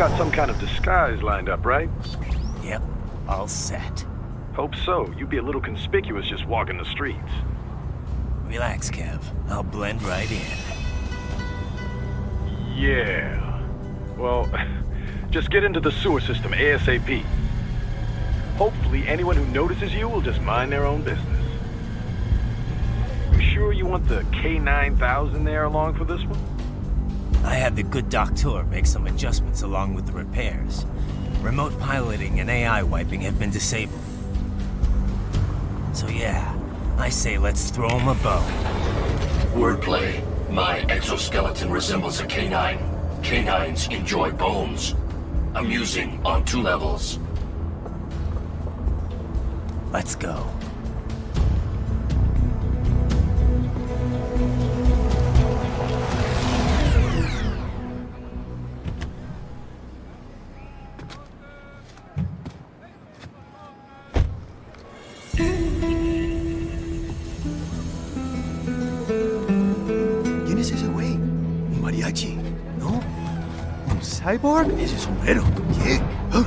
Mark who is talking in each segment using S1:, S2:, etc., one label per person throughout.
S1: got some kind of disguise lined up, right?
S2: Yep, all set.
S1: Hope so. You'd be a little conspicuous just walking the streets.
S2: Relax, Kev. I'll blend right in.
S1: Yeah. Well, just get into the sewer system ASAP. Hopefully anyone who notices you will just mind their own business. You sure you want the K9000 there along for this one?
S2: I had the good doctor make some adjustments along with the repairs. Remote piloting and AI wiping have been disabled. So yeah, I say let's throw him a bone.
S3: Wordplay. My exoskeleton resembles a canine. Canines enjoy bones. Amusing on 2 levels.
S2: Let's go.
S4: ¿Quién es ese güey? ¿Un mariachi? ¿No? ¿Un cyborg? Ese sombrero. ¿Qué? ¿Ah?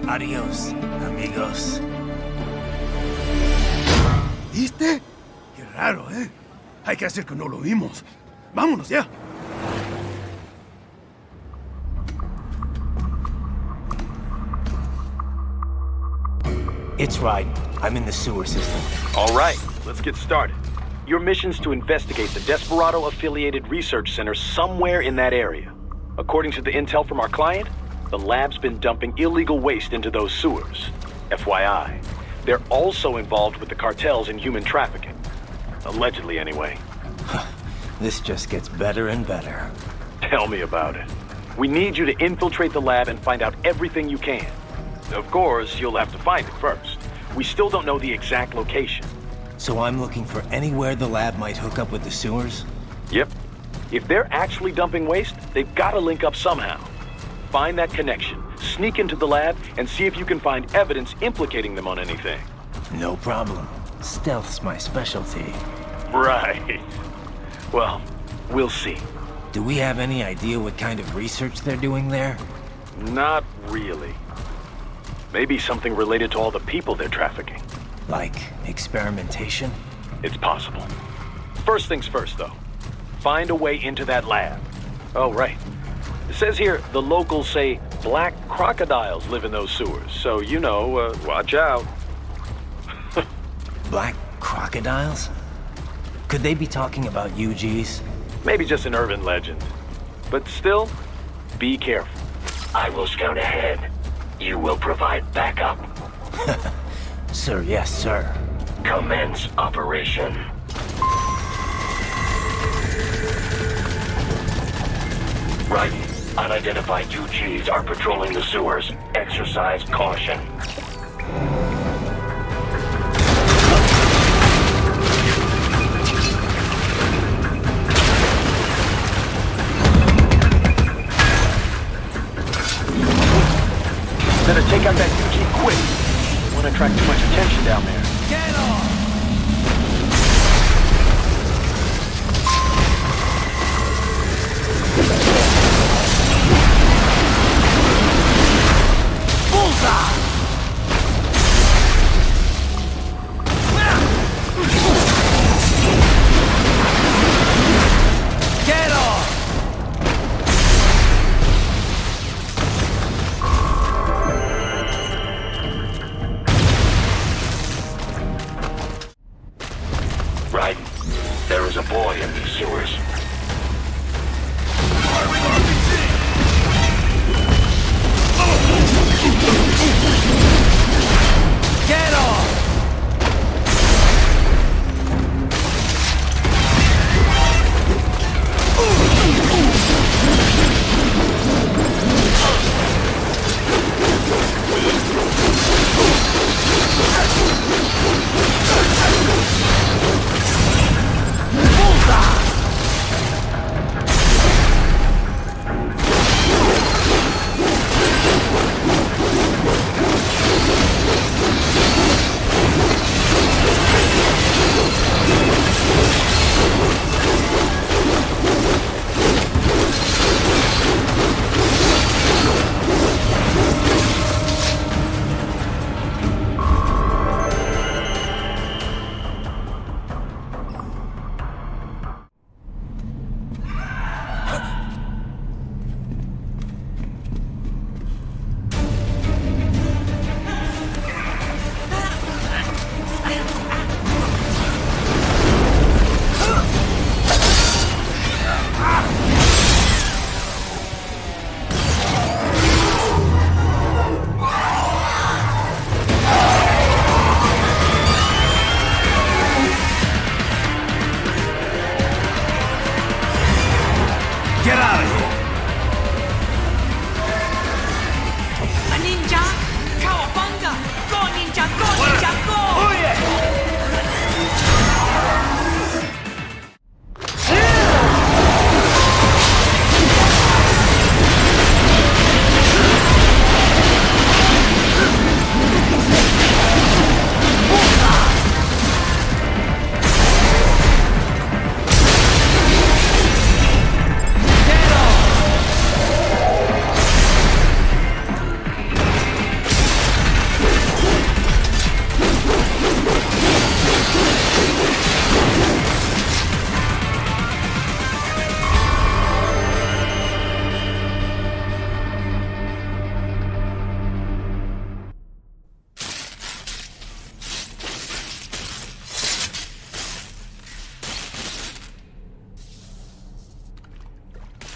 S2: Adiós, amigos.
S4: ¿Viste? Qué raro, ¿eh? Hay que hacer que no lo vimos. Vámonos ya.
S2: It's right. I'm in the sewer system.
S1: All right, let's get started. Your mission's to investigate the Desperado-affiliated research center somewhere in that area. According to the intel from our client, the lab's been dumping illegal waste into those sewers. FYI, they're also involved with the cartels in human trafficking. Allegedly, anyway.
S2: This just gets better and better.
S1: Tell me about it. We need you to infiltrate the lab and find out everything you can. Of course, you'll have to find it first. We still don't know the exact location.
S2: So I'm looking for anywhere the lab might hook up with the sewers?
S1: Yep. If they're actually dumping waste, they've got to link up somehow. Find that connection, sneak into the lab, and see if you can find evidence implicating them on anything.
S2: No problem. Stealth's my specialty.
S1: Right. Well, we'll see.
S2: Do we have any idea what kind of research they're doing there?
S1: Not really. Maybe something related to all the people they're trafficking.
S2: Like experimentation?
S1: It's possible. First things first, though. Find a way into that lab. Oh, right. It says here the locals say black crocodiles live in those sewers, so you know, watch out.
S2: Black crocodiles? Could they be talking about UGs?
S1: Maybe just an urban legend. But still, be careful.
S3: I will scout ahead. You will provide backup.
S2: Sir, yes, sir.
S3: Commence operation. Right. Unidentified UGs are patrolling the sewers. Exercise caution.
S1: Better take out that UG quick. Won't attract too much attention down there.
S2: Get off! Bullseye! Get off!
S3: Right. There is a boy in these sewers.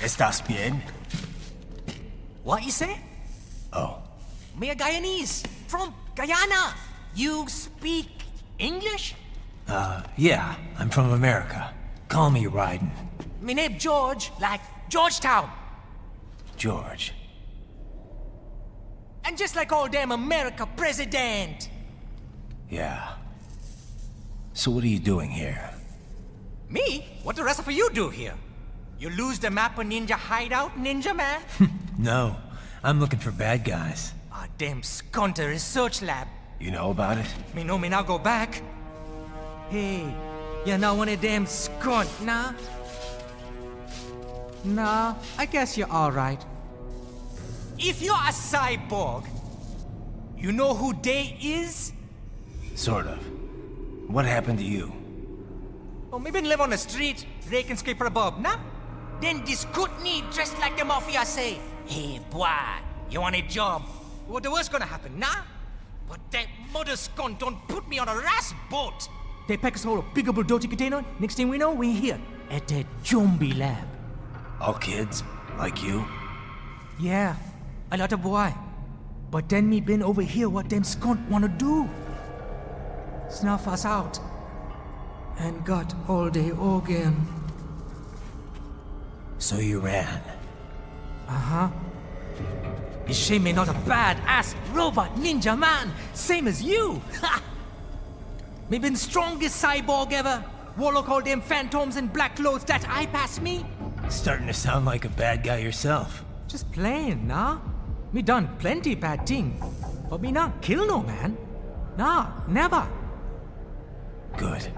S2: ¿Estás bien?
S5: What you say?
S2: Oh,
S5: Me a Guyanese, from Guyana. You speak English?
S2: yeah, I'm from America. Call me Ryden.
S5: Me name George, like Georgetown.
S2: George.
S5: And just like all damn America president.
S2: Yeah. So what are you doing here?
S5: Me? What the rest of you do here? You lose the map of Ninja Hideout, Ninja Man?
S2: No, I'm looking for bad guys.
S5: Ah, damn skunter research lab.
S2: You know about it?
S5: Me know me now go back. Hey, you're not one of them skunt, nah? Nah, I guess you're alright. If you're a cyborg, you know who they is?
S2: Sort of. What happened to you?
S5: Oh, maybe live on the street, rake and scrape for a bob, nah? Then this Kootenai dressed like the mafia say, hey boy, you want a job? What the worst gonna happen, nah? But that mother scunt don't put me on a ras boat. They pack us all a big old dirty container. Next thing we know, we're here at that zombie lab.
S2: All kids? Like you?
S5: Yeah, a lot of boy. But then me been over here what them scunt wanna do. Snuff us out. And got all the organ.
S2: So you ran.
S5: Uh-huh. Is she me not a bad-ass robot ninja man, same as you? Ha! Me been strongest cyborg ever. Warlock all them phantoms and black clothes that eye pass me.
S2: Starting to sound like a bad guy yourself.
S5: Just plain, nah? Me done plenty bad thing. But me not kill no man. Nah, never.
S2: Good.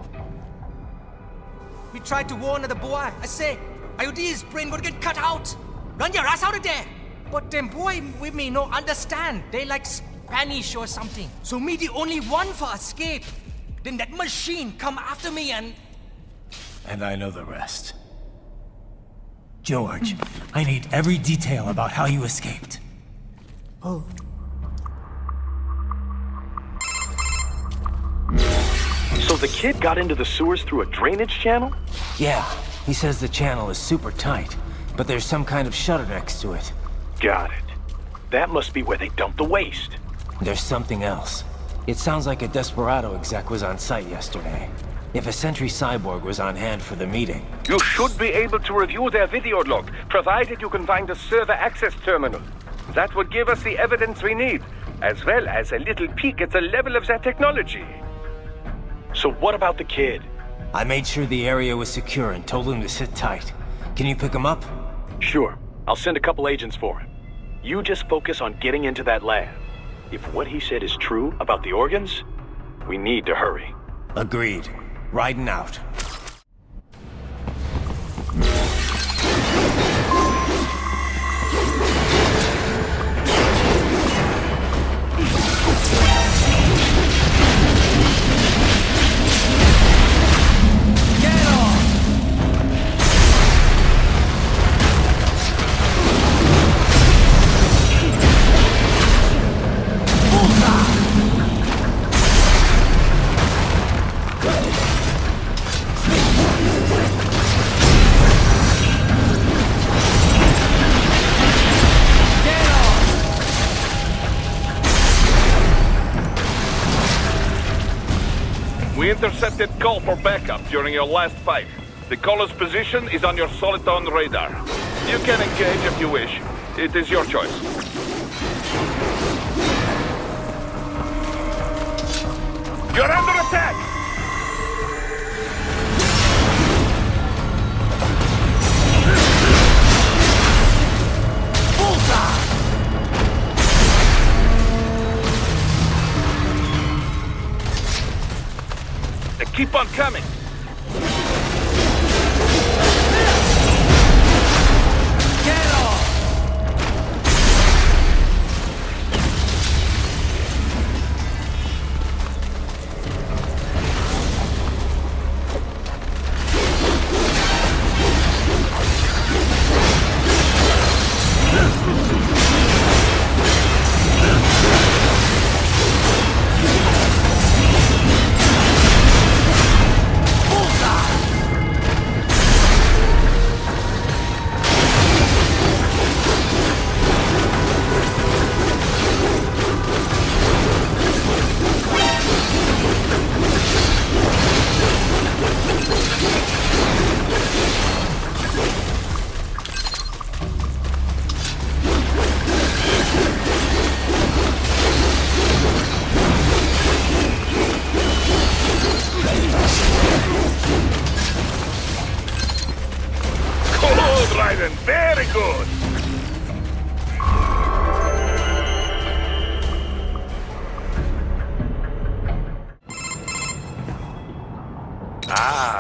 S5: We tried to warn the boy. I say, IOD's brain gonna get cut out. Run your ass out of there. But them boy with me no understand. They like Spanish or something. So me the only one for escape. Then that machine come after me and...
S2: And I know the rest. George, I need every detail about how you escaped.
S5: Oh.
S1: So the kid got into the sewers through a drainage channel?
S2: Yeah, he says the channel is super tight, but there's some kind of shutter next to it.
S1: Got it. That must be where they dumped the waste.
S2: There's something else. It sounds like a Desperado exec was on site yesterday. If a Sentry Cyborg was on hand for the meeting.
S6: You should be able to review their video log, provided you can find a server access terminal. That would give us the evidence we need, as well as a little peek at the level of their technology.
S1: So what about the kid?
S2: I made sure the area was secure and told him to sit tight. Can you pick him up?
S1: Sure. I'll send a couple agents for him. You just focus on getting into that lab. If what he said is true about the organs, we need to hurry.
S2: Agreed. Riding out.
S6: We intercepted call for backup during your last fight. The caller's position is on your Soliton radar. You can engage if you wish. It is your choice. You're under attack! Keep on coming!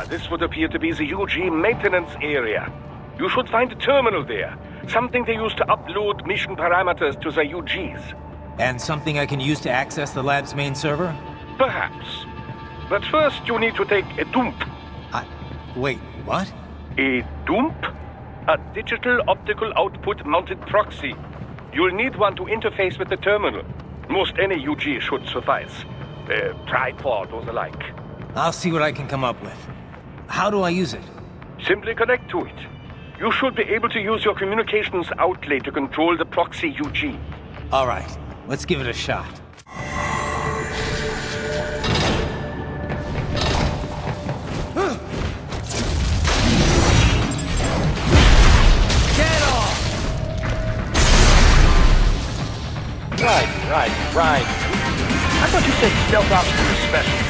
S6: this would appear to be the UG maintenance area. You should find a terminal there. Something they use to upload mission parameters to the UGs.
S2: And something I can use to access the lab's main server?
S6: Perhaps. But first you need to take a dump.
S2: Wait, what?
S6: A dump? A digital optical output mounted proxy. You'll need one to interface with the terminal. Most any UG should suffice. A tripod or the like.
S2: I'll see what I can come up with. How do I use it?
S6: Simply connect to it. You should be able to use your communications outlay to control the proxy UG.
S2: All right, let's give it a shot.
S1: Right. I thought you said stealth ops were special.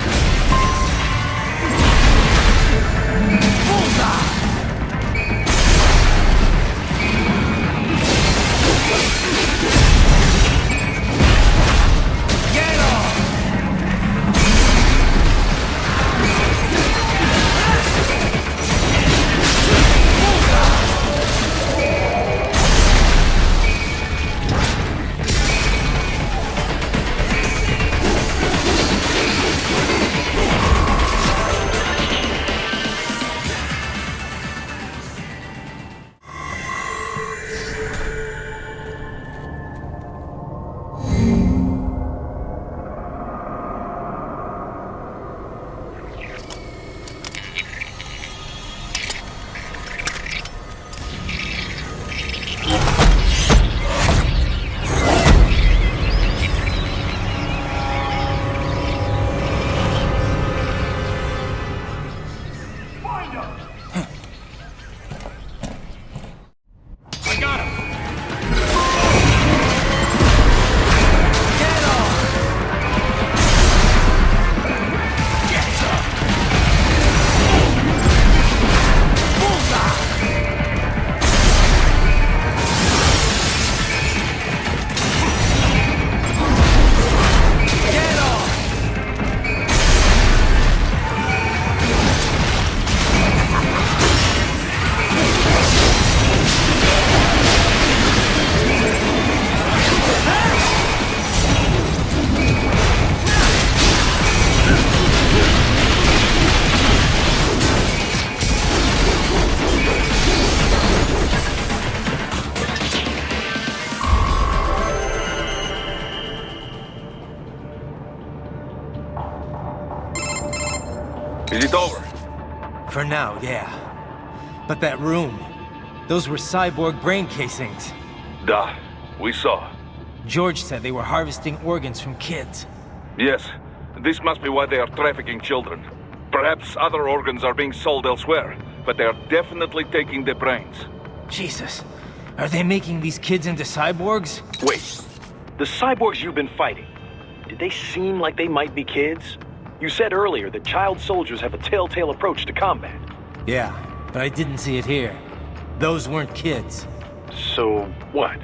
S6: Is it over?
S2: For now, yeah. But that room, those were cyborg brain casings.
S6: Duh, we saw.
S2: George said they were harvesting organs from kids.
S6: Yes, this must be why they are trafficking children. Perhaps other organs are being sold elsewhere, but they are definitely taking the brains.
S2: Jesus, are they making these kids into cyborgs?
S1: Wait, the cyborgs you've been fighting, did they seem like they might be kids? You said earlier that child soldiers have a telltale approach to combat.
S2: Yeah, but I didn't see it here. Those weren't kids.
S1: So, what?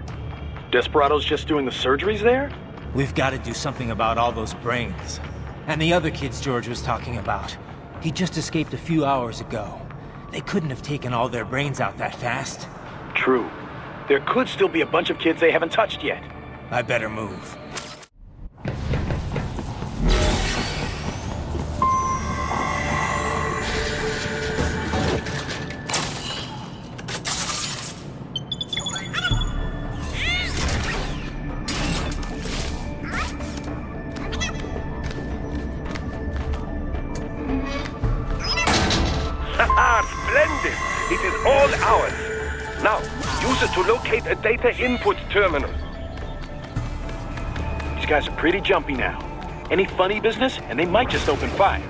S1: Desperados just doing the surgeries there?
S2: We've got to do something about all those brains. And the other kids George was talking about. He just escaped a few hours ago. They couldn't have taken all their brains out that fast.
S1: True. There could still be a bunch of kids they haven't touched yet.
S2: I better move.
S6: Splendid! It is all ours. Now, use it to locate a data input terminal.
S1: These guys are pretty jumpy now. Any funny business, and they might just open fire.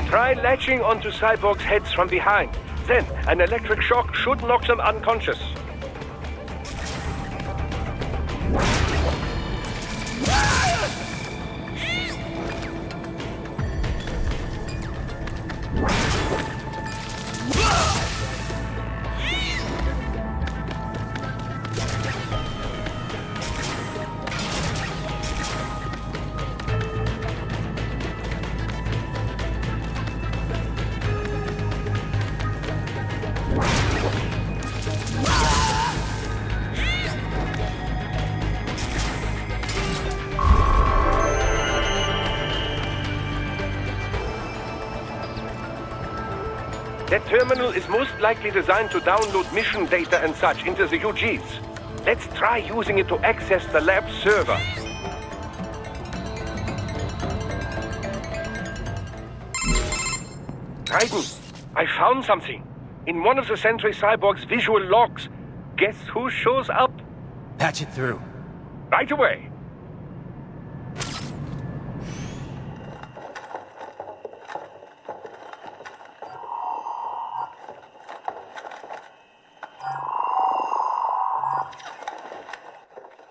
S6: Try latching onto cyborgs' heads from behind. Then, an electric shock should knock them unconscious. That terminal is most likely designed to download mission data and such into the UGs. Let's try using it to access the lab server. Raiden, I found something. In one of the Sentry Cyborg's visual logs. Guess who shows up?
S2: Patch it through.
S6: Right away.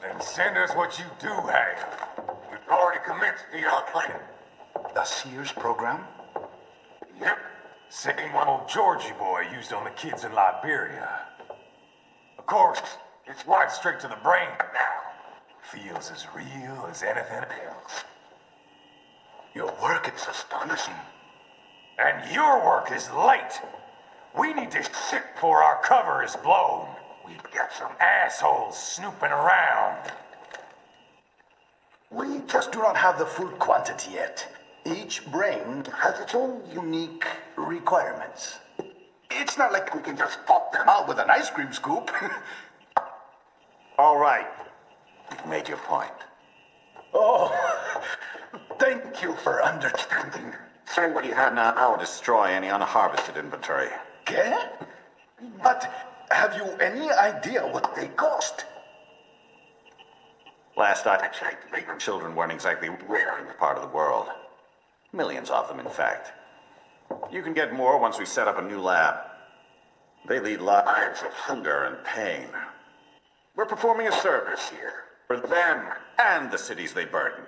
S7: Then send us what you do have. We've already commenced the plan.
S8: The Sears program?
S7: Yep. Same one old Georgie boy used on the kids in Liberia. Of course, it's right straight to the brain now. Feels as real as anything else.
S8: Your work is astonishing.
S7: And your work is late. We need this shit before our cover is blown. We've got some assholes snooping around.
S8: We just do not have the full quantity yet. Each brain has its own unique requirements. It's not like we can just pop them out with an ice cream scoop.
S9: All right. You've made your point.
S8: Oh, thank you for understanding.
S9: Send what you have now or destroy any unharvested inventory.
S8: Okay? But have you any idea what they cost?
S9: Last I checked, children weren't exactly rare in this part of the world. Millions of them, in fact. You can get more once we set up a new lab. They lead lives of hunger and pain. We're performing a service here for them and the cities they burden.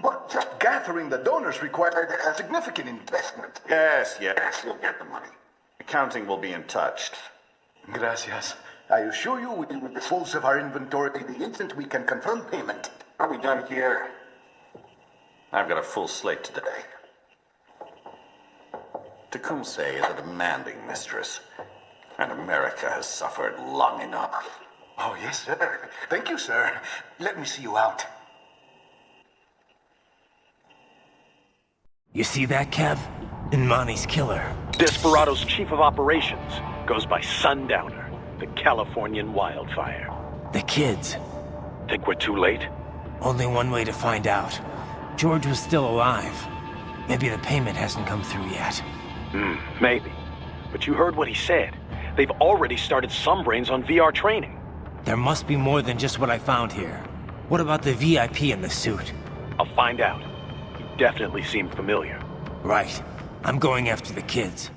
S8: But just gathering the donors required a significant investment.
S9: Yes, you'll get the money. Accounting will be in touch.
S8: Gracias. I assure you we will dispose of our inventory the instant we can confirm payment.
S9: Are we done here? I've got a full slate today. Tecumseh is a demanding mistress, and America has suffered long enough.
S8: Oh, yes, sir. Thank you, sir. Let me see you out.
S2: You see that, Kev? Inmani's killer.
S1: Desperado's chief of operations goes by Sundowner, the Californian wildfire.
S2: The kids.
S1: Think we're too late?
S2: Only one way to find out. George was still alive. Maybe the payment hasn't come through yet.
S1: Maybe. But you heard what he said. They've already started some brains on VR training.
S2: There must be more than just what I found here. What about the VIP in the suit?
S1: I'll find out. You definitely seem familiar.
S2: Right. I'm going after the kids.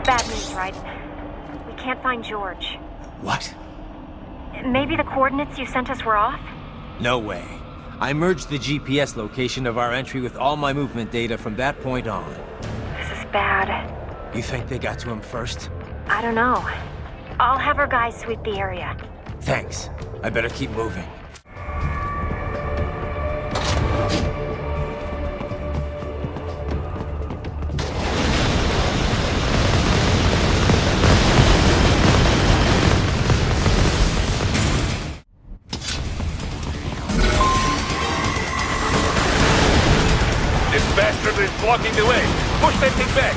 S10: Bad news, Raiden. We can't find George.
S2: What?
S10: Maybe the coordinates you sent us were off?
S2: No way. I merged the GPS location of our entry with all my movement data from that point on.
S10: This is bad.
S2: You think they got to him first?
S10: I don't know. I'll have our guys sweep the area.
S2: Thanks. I better keep moving.
S6: Bastard is blocking the way. Push that thing back.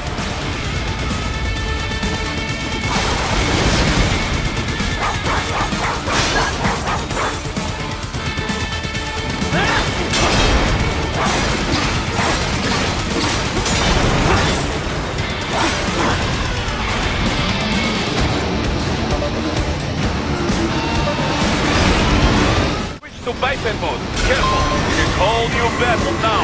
S6: Switch to biped mode. Careful. It is all new battle now.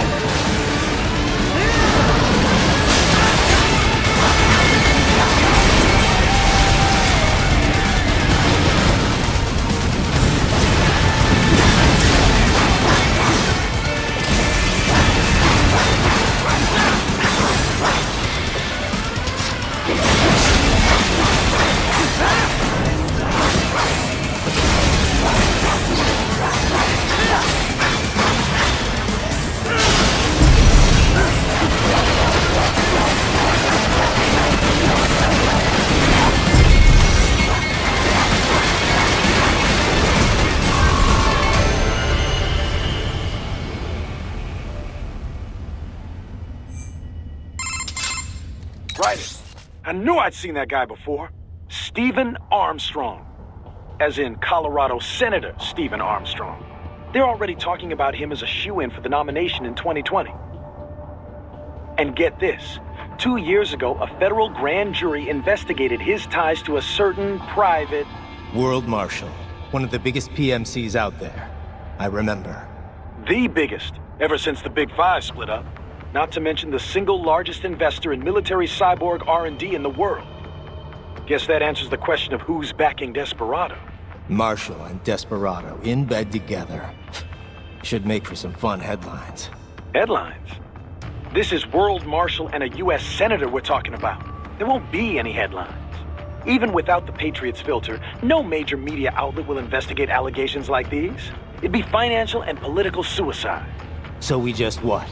S1: Right. I knew I'd seen that guy before. Stephen Armstrong. As in Colorado Senator Stephen Armstrong. They're already talking about him as a shoo-in for the nomination in 2020. And get this. 2 years ago, a federal grand jury investigated his ties to a certain private...
S2: World Marshal. One of the biggest PMCs out there. I remember.
S1: The biggest, ever since the Big Five split up. Not to mention the single largest investor in military cyborg R&D in the world. Guess that answers the question of who's backing Desperado.
S2: Marshall and Desperado in bed together. Should make for some fun headlines.
S1: Headlines? This is World Marshal and a U.S. Senator we're talking about. There won't be any headlines. Even without the Patriots filter, no major media outlet will investigate allegations like these. It'd be financial and political suicide.
S2: So we just what?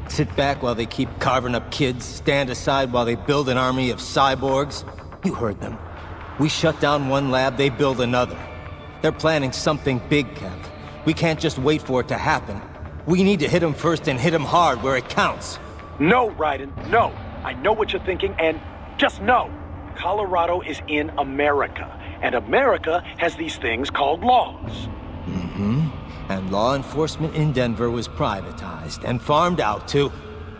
S2: Sit back while they keep carving up kids, stand aside while they build an army of cyborgs? You heard them. We shut down one lab, they build another. They're planning something big, Kev. We can't just wait for it to happen. We need to hit them first and hit them hard where it counts.
S1: No, Raiden, no. I know what you're thinking, and just know. Colorado is in America, and America has these things called laws.
S2: Mm-hmm. And law enforcement in Denver was privatized and farmed out to...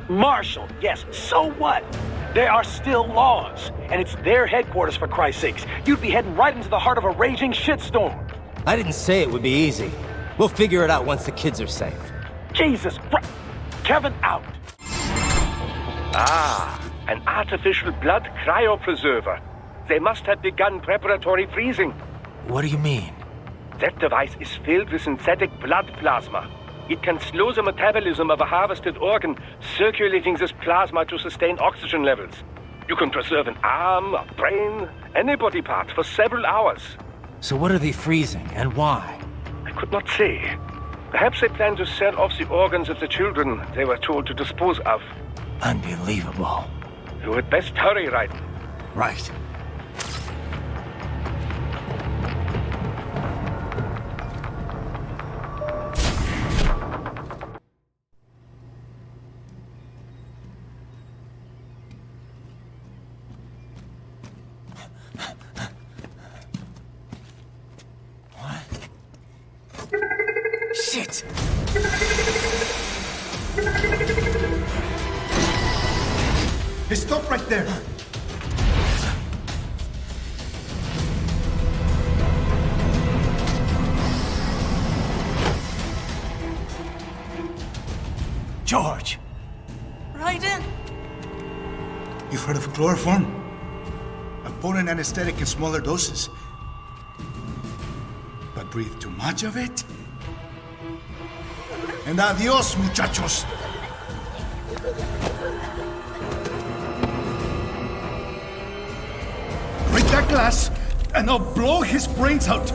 S1: Marshall, yes, so what? There are still laws, and it's their headquarters, for Christ's sakes. You'd be heading right into the heart of a raging shitstorm.
S2: I didn't say it would be easy. We'll figure it out once the kids are safe.
S1: Jesus Christ. Kevin, out.
S6: Ah, an artificial blood cryopreserver. They must have begun preparatory freezing.
S2: What do you mean?
S6: That device is filled with synthetic blood plasma. It can slow the metabolism of a harvested organ, circulating this plasma to sustain oxygen levels. You can preserve an arm, a brain, any body part for several hours.
S2: So what are they freezing, and why?
S6: I could not say. Perhaps they plan to sell off the organs of the children they were told to dispose of.
S2: Unbelievable.
S6: You had best hurry, Raiden.
S2: Right.
S5: Shit!
S4: Hey, stop right there! George!
S5: Raiden!
S4: You've heard of chloroform? A potent anesthetic in smaller doses. But breathe too much of it? And adios, muchachos! Break that glass, and I'll blow his brains out!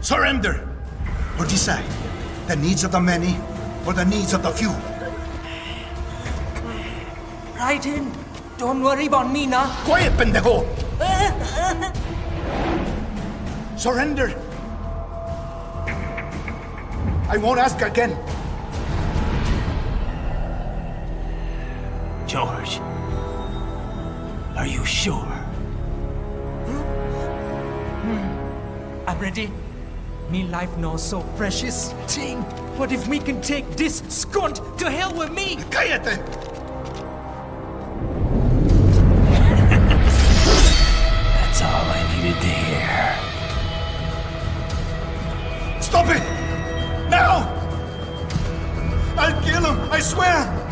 S4: Surrender! Or decide, the needs of the many, or the needs of the few.
S5: Raiden, don't worry about me now.
S4: Quiet, pendejo! Surrender! I won't ask again.
S2: George, are you sure?
S5: I'm ready. Me life now so precious. Ting, what if we can take this skunt to hell with me?
S4: Cállate!
S2: That's all I needed to hear.
S4: Stop it! Now! I'll kill him, I swear!